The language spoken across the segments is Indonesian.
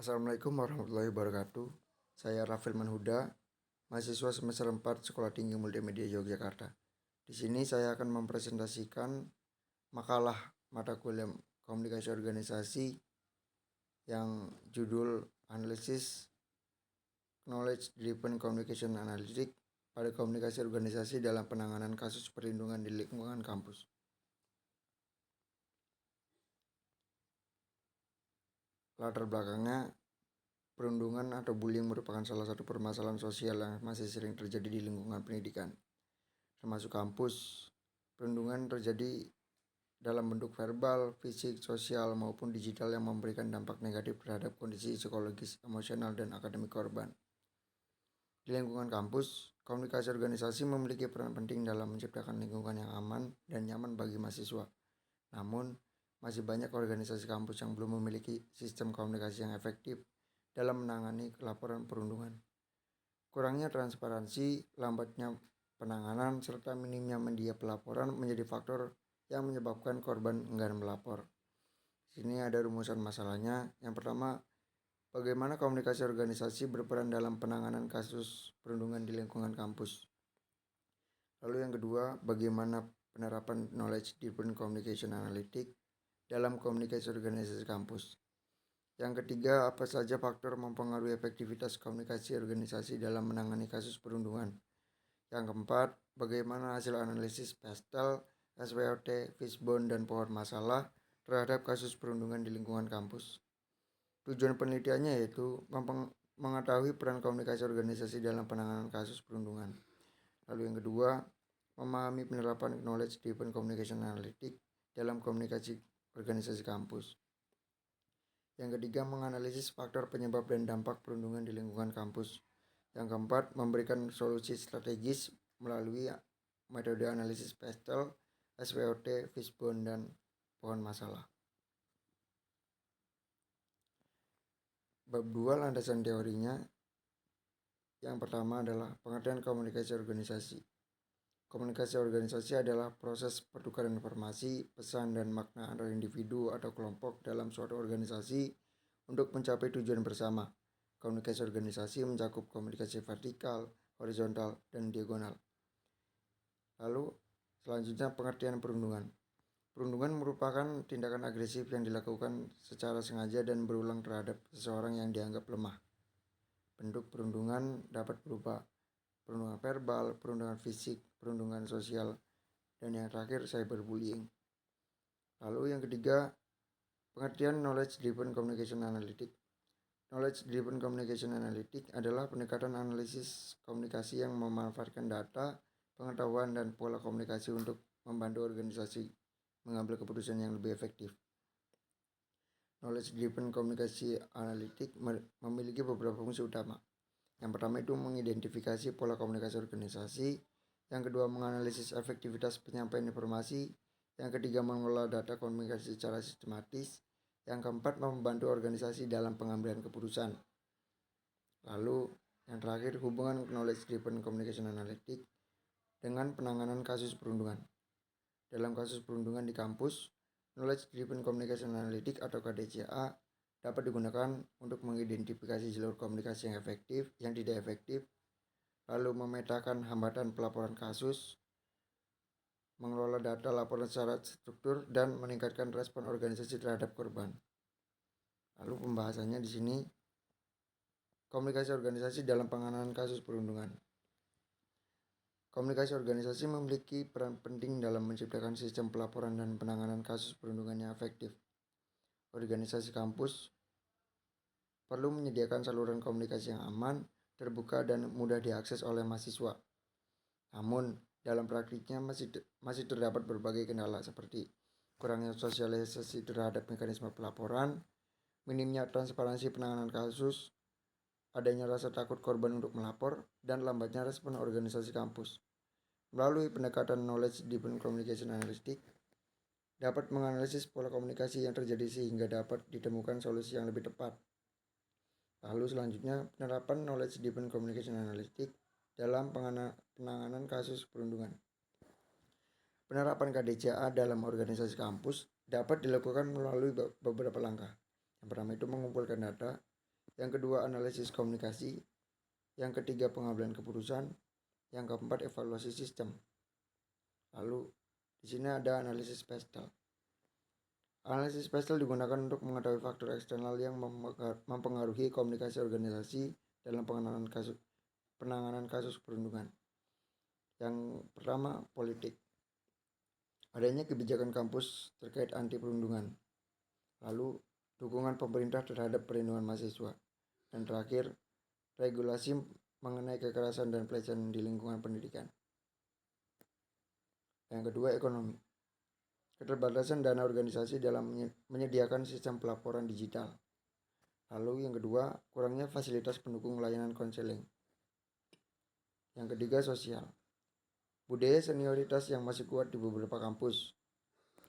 Assalamualaikum warahmatullahi wabarakatuh. Saya Rafil Manhuda, mahasiswa semester 4 Sekolah Tinggi Multimedia Yogyakarta. Di sini saya akan mempresentasikan makalah mata kuliah Komunikasi Organisasi yang judul Analysis Knowledge Driven Communication Analytics pada komunikasi organisasi dalam penanganan kasus perlindungan di lingkungan kampus. Latar belakangnya, perundungan atau bullying merupakan salah satu permasalahan sosial yang masih sering terjadi di lingkungan pendidikan, termasuk kampus. Perundungan terjadi dalam bentuk verbal, fisik, sosial, maupun digital yang memberikan dampak negatif terhadap kondisi psikologis, emosional, dan akademik korban. Di lingkungan kampus, komunikasi organisasi memiliki peran penting dalam menciptakan lingkungan yang aman dan nyaman bagi mahasiswa. Namun, masih banyak organisasi kampus yang belum memiliki sistem komunikasi yang efektif dalam menangani laporan perundungan. Kurangnya transparansi, lambatnya penanganan, serta minimnya media pelaporan menjadi faktor yang menyebabkan korban enggan melapor. Di sini ada rumusan masalahnya. Yang pertama, bagaimana komunikasi organisasi berperan dalam penanganan kasus perundungan di lingkungan kampus. Lalu yang kedua, bagaimana penerapan knowledge driven communication analytics dalam komunikasi organisasi kampus. Yang ketiga, apa saja faktor mempengaruhi efektivitas komunikasi organisasi dalam menangani kasus perundungan. Yang keempat, bagaimana hasil analisis PESTEL, SWOT, Fishbone, dan pohon masalah terhadap kasus perundungan di lingkungan kampus. Tujuan penelitiannya yaitu mengetahui peran komunikasi organisasi dalam penanganan kasus perundungan. Lalu yang kedua, memahami penerapan knowledge driven communication analytics dalam komunikasi organisasi kampus. Yang ketiga, menganalisis faktor penyebab dan dampak perundungan di lingkungan kampus. Yang keempat, memberikan solusi strategis melalui metode analisis PESTEL, SWOT, Fishbone, dan pohon masalah. Bab 2, landasan teorinya. Yang pertama adalah pengertian komunikasi organisasi. Komunikasi organisasi adalah proses pertukaran informasi, pesan, dan makna antar individu atau kelompok dalam suatu organisasi untuk mencapai tujuan bersama. Komunikasi organisasi mencakup komunikasi vertikal, horizontal, dan diagonal. Lalu selanjutnya pengertian perundungan. Perundungan merupakan tindakan agresif yang dilakukan secara sengaja dan berulang terhadap seseorang yang dianggap lemah. Bentuk perundungan dapat berupa perundungan verbal, perundungan fisik, perundungan sosial, dan yang terakhir cyberbullying. Lalu yang ketiga, pengertian knowledge driven communication analytics. Knowledge driven communication analytics adalah pendekatan analisis komunikasi yang memanfaatkan data, pengetahuan, dan pola komunikasi untuk membantu organisasi mengambil keputusan yang lebih efektif. Knowledge driven communication analytics memiliki beberapa fungsi utama. Yang pertama itu mengidentifikasi pola komunikasi organisasi. Yang kedua, menganalisis efektivitas penyampaian informasi. Yang ketiga, mengelola data komunikasi secara sistematis. Yang keempat, membantu organisasi dalam pengambilan keputusan. Lalu yang terakhir, hubungan knowledge driven communication analytics dengan penanganan kasus perundungan. Dalam kasus perundungan di kampus, knowledge driven communication analytics atau KDCA dapat digunakan untuk mengidentifikasi jalur komunikasi yang efektif, yang tidak efektif, lalu memetakan hambatan pelaporan kasus, mengelola data laporan secara struktur, dan meningkatkan respon organisasi terhadap korban. Lalu pembahasannya di sini, komunikasi organisasi dalam penanganan kasus perundungan. Komunikasi organisasi memiliki peran penting dalam menciptakan sistem pelaporan dan penanganan kasus perundungan yang efektif. Organisasi kampus perlu menyediakan saluran komunikasi yang aman, terbuka, dan mudah diakses oleh mahasiswa. Namun, dalam praktiknya masih terdapat berbagai kendala seperti kurangnya sosialisasi terhadap mekanisme pelaporan, minimnya transparansi penanganan kasus, adanya rasa takut korban untuk melapor, dan lambatnya respon organisasi kampus. Melalui pendekatan knowledge driven communication analytics, dapat menganalisis pola komunikasi yang terjadi sehingga dapat ditemukan solusi yang lebih tepat. Lalu selanjutnya, penerapan knowledge driven communication analytics dalam penanganan kasus perundungan. Penerapan KDCA dalam organisasi kampus dapat dilakukan melalui beberapa langkah. Yang pertama itu mengumpulkan data. Yang kedua, analisis komunikasi. Yang ketiga, pengambilan keputusan. Yang keempat, evaluasi sistem. Lalu di sini ada analisis spasial. Analisis spasial digunakan untuk mengetahui faktor eksternal yang mempengaruhi komunikasi organisasi dalam penanganan kasus perundungan. Yang pertama, politik. Adanya kebijakan kampus terkait anti perundungan. Lalu dukungan pemerintah terhadap perlindungan mahasiswa. Dan terakhir, regulasi mengenai kekerasan dan pelecehan di lingkungan pendidikan. Yang kedua, ekonomi. Keterbatasan dana organisasi dalam menyediakan sistem pelaporan digital. Lalu yang kedua, kurangnya fasilitas pendukung layanan konseling. Yang ketiga, sosial. Budaya senioritas yang masih kuat di beberapa kampus.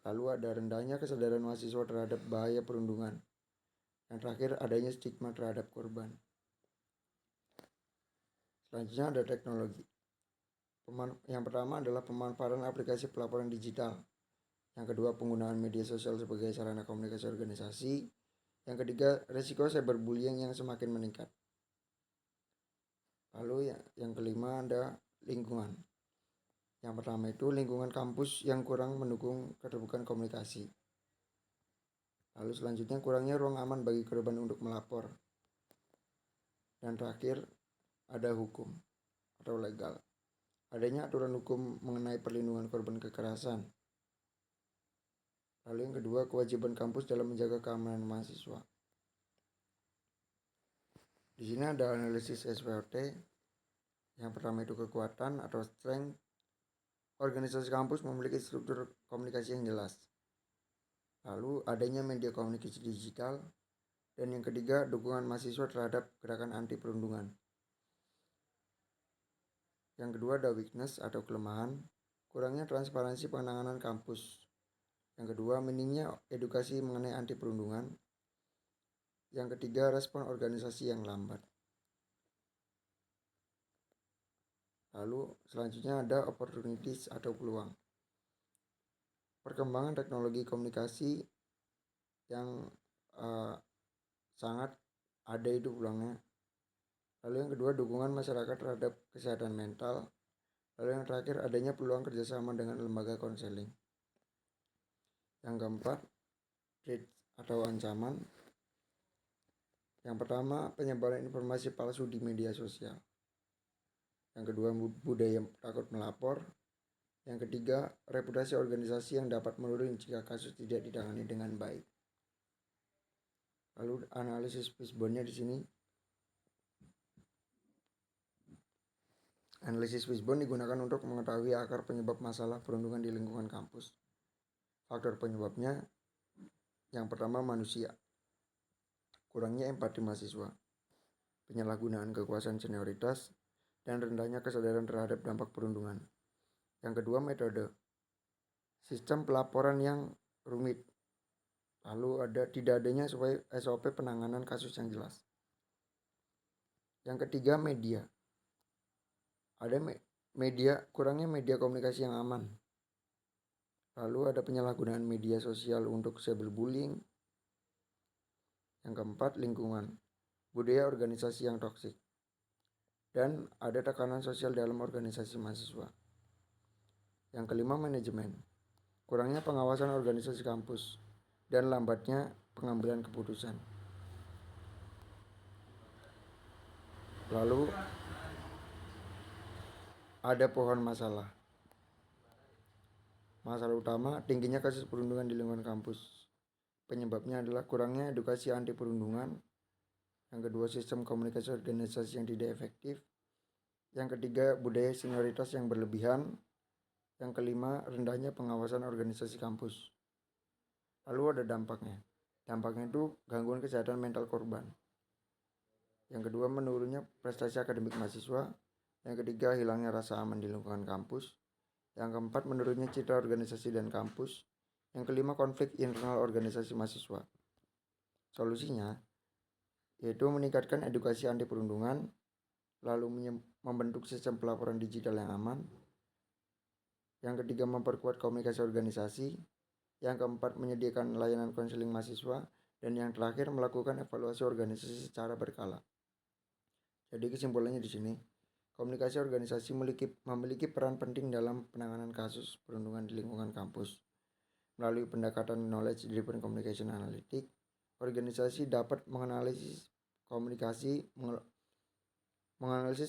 Lalu ada rendahnya kesadaran mahasiswa terhadap bahaya perundungan. Yang terakhir, adanya stigma terhadap korban. Selanjutnya ada teknologi. Yang pertama adalah pemanfaatan aplikasi pelaporan digital. Yang kedua, penggunaan media sosial sebagai sarana komunikasi organisasi. Yang ketiga, risiko cyberbullying yang semakin meningkat. Lalu yang kelima ada lingkungan. Yang pertama itu lingkungan kampus yang kurang mendukung keterbukaan komunikasi. Lalu selanjutnya, kurangnya ruang aman bagi korban untuk melapor. Dan terakhir, ada hukum atau legal. Adanya aturan hukum mengenai perlindungan korban kekerasan. Lalu yang kedua, kewajiban kampus dalam menjaga keamanan mahasiswa. Di sini ada analisis SWOT. Yang pertama itu kekuatan atau strength. Organisasi kampus memiliki struktur komunikasi yang jelas. Lalu adanya media komunikasi digital. Dan yang ketiga, dukungan mahasiswa terhadap gerakan anti perundungan. Yang kedua ada weakness atau kelemahan. Kurangnya transparansi penanganan kampus. Yang kedua, minimnya edukasi mengenai anti perundungan. Yang ketiga, respon organisasi yang lambat. Lalu selanjutnya ada opportunities atau peluang. Perkembangan teknologi komunikasi yang sangat ada itu peluangnya. Lalu yang kedua, dukungan masyarakat terhadap kesehatan mental. Lalu yang terakhir, adanya peluang kerjasama dengan lembaga konseling. Yang keempat, threat atau ancaman. Yang pertama, penyebaran informasi palsu di media sosial. Yang kedua, budaya takut melapor. Yang ketiga, reputasi organisasi yang dapat menurun jika kasus tidak ditangani dengan baik. Lalu analisis fishbone-nya di sini. Analisis fishbone digunakan untuk mengetahui akar penyebab masalah perundungan di lingkungan kampus. Faktor penyebabnya yang pertama, manusia. Kurangnya empati mahasiswa, penyalahgunaan kekuasaan senioritas, dan rendahnya kesadaran terhadap dampak perundungan. Yang kedua, metode. Sistem pelaporan yang rumit. Lalu tidak adanya SOP penanganan kasus yang jelas. Yang ketiga, media. Ada kurangnya media komunikasi yang aman. Lalu ada penyalahgunaan media sosial untuk cyberbullying. Yang keempat, lingkungan. Budaya organisasi yang toksik. Dan ada tekanan sosial dalam organisasi mahasiswa. Yang kelima, manajemen. Kurangnya pengawasan organisasi kampus dan lambatnya pengambilan keputusan. Lalu ada pohon masalah. Masalah utama, tingginya kasus perundungan di lingkungan kampus. Penyebabnya adalah kurangnya edukasi anti perundungan. Yang kedua, sistem komunikasi organisasi yang tidak efektif. Yang ketiga, budaya senioritas yang berlebihan. Yang kelima, rendahnya pengawasan organisasi kampus. Lalu ada dampaknya. Dampaknya itu gangguan kesehatan mental korban. Yang kedua, menurunnya prestasi akademik mahasiswa. Yang ketiga, hilangnya rasa aman di lingkungan kampus. Yang keempat, menurunnya citra organisasi dan kampus. Yang kelima, konflik internal organisasi mahasiswa. Solusinya yaitu meningkatkan edukasi anti perundungan, lalu membentuk sistem pelaporan digital yang aman. Yang ketiga, memperkuat komunikasi organisasi. Yang keempat, menyediakan layanan konseling mahasiswa. Dan yang terakhir, melakukan evaluasi organisasi secara berkala. Jadi kesimpulannya di sini, komunikasi organisasi memiliki peran penting dalam penanganan kasus perundungan di lingkungan kampus. Melalui pendekatan knowledge driven communication analytic, organisasi dapat menganalisis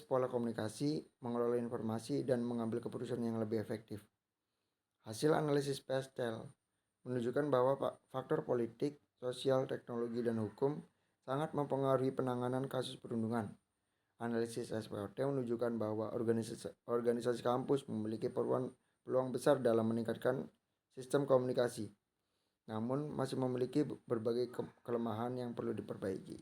pola komunikasi, mengelola informasi, dan mengambil keputusan yang lebih efektif. Hasil analisis PSTEL menunjukkan bahwa faktor politik, sosial, teknologi, dan hukum sangat mempengaruhi penanganan kasus perundungan. Analisis SPOT menunjukkan bahwa organisasi kampus memiliki peluang besar dalam meningkatkan sistem komunikasi, namun masih memiliki berbagai kelemahan yang perlu diperbaiki.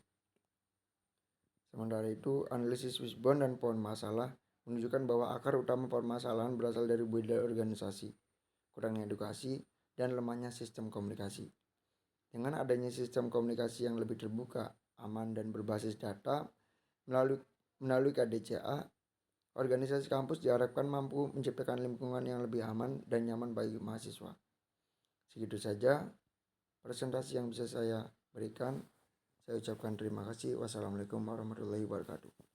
Sementara itu, analisis Wishbone dan pohon masalah menunjukkan bahwa akar utama permasalahan berasal dari budaya organisasi, kurangnya edukasi, dan lemahnya sistem komunikasi. Dengan adanya sistem komunikasi yang lebih terbuka, aman, dan berbasis data melalui KDCA, organisasi kampus diharapkan mampu menciptakan lingkungan yang lebih aman dan nyaman bagi mahasiswa. Segitu saja presentasi yang bisa saya berikan. Saya ucapkan terima kasih. Wassalamualaikum warahmatullahi wabarakatuh.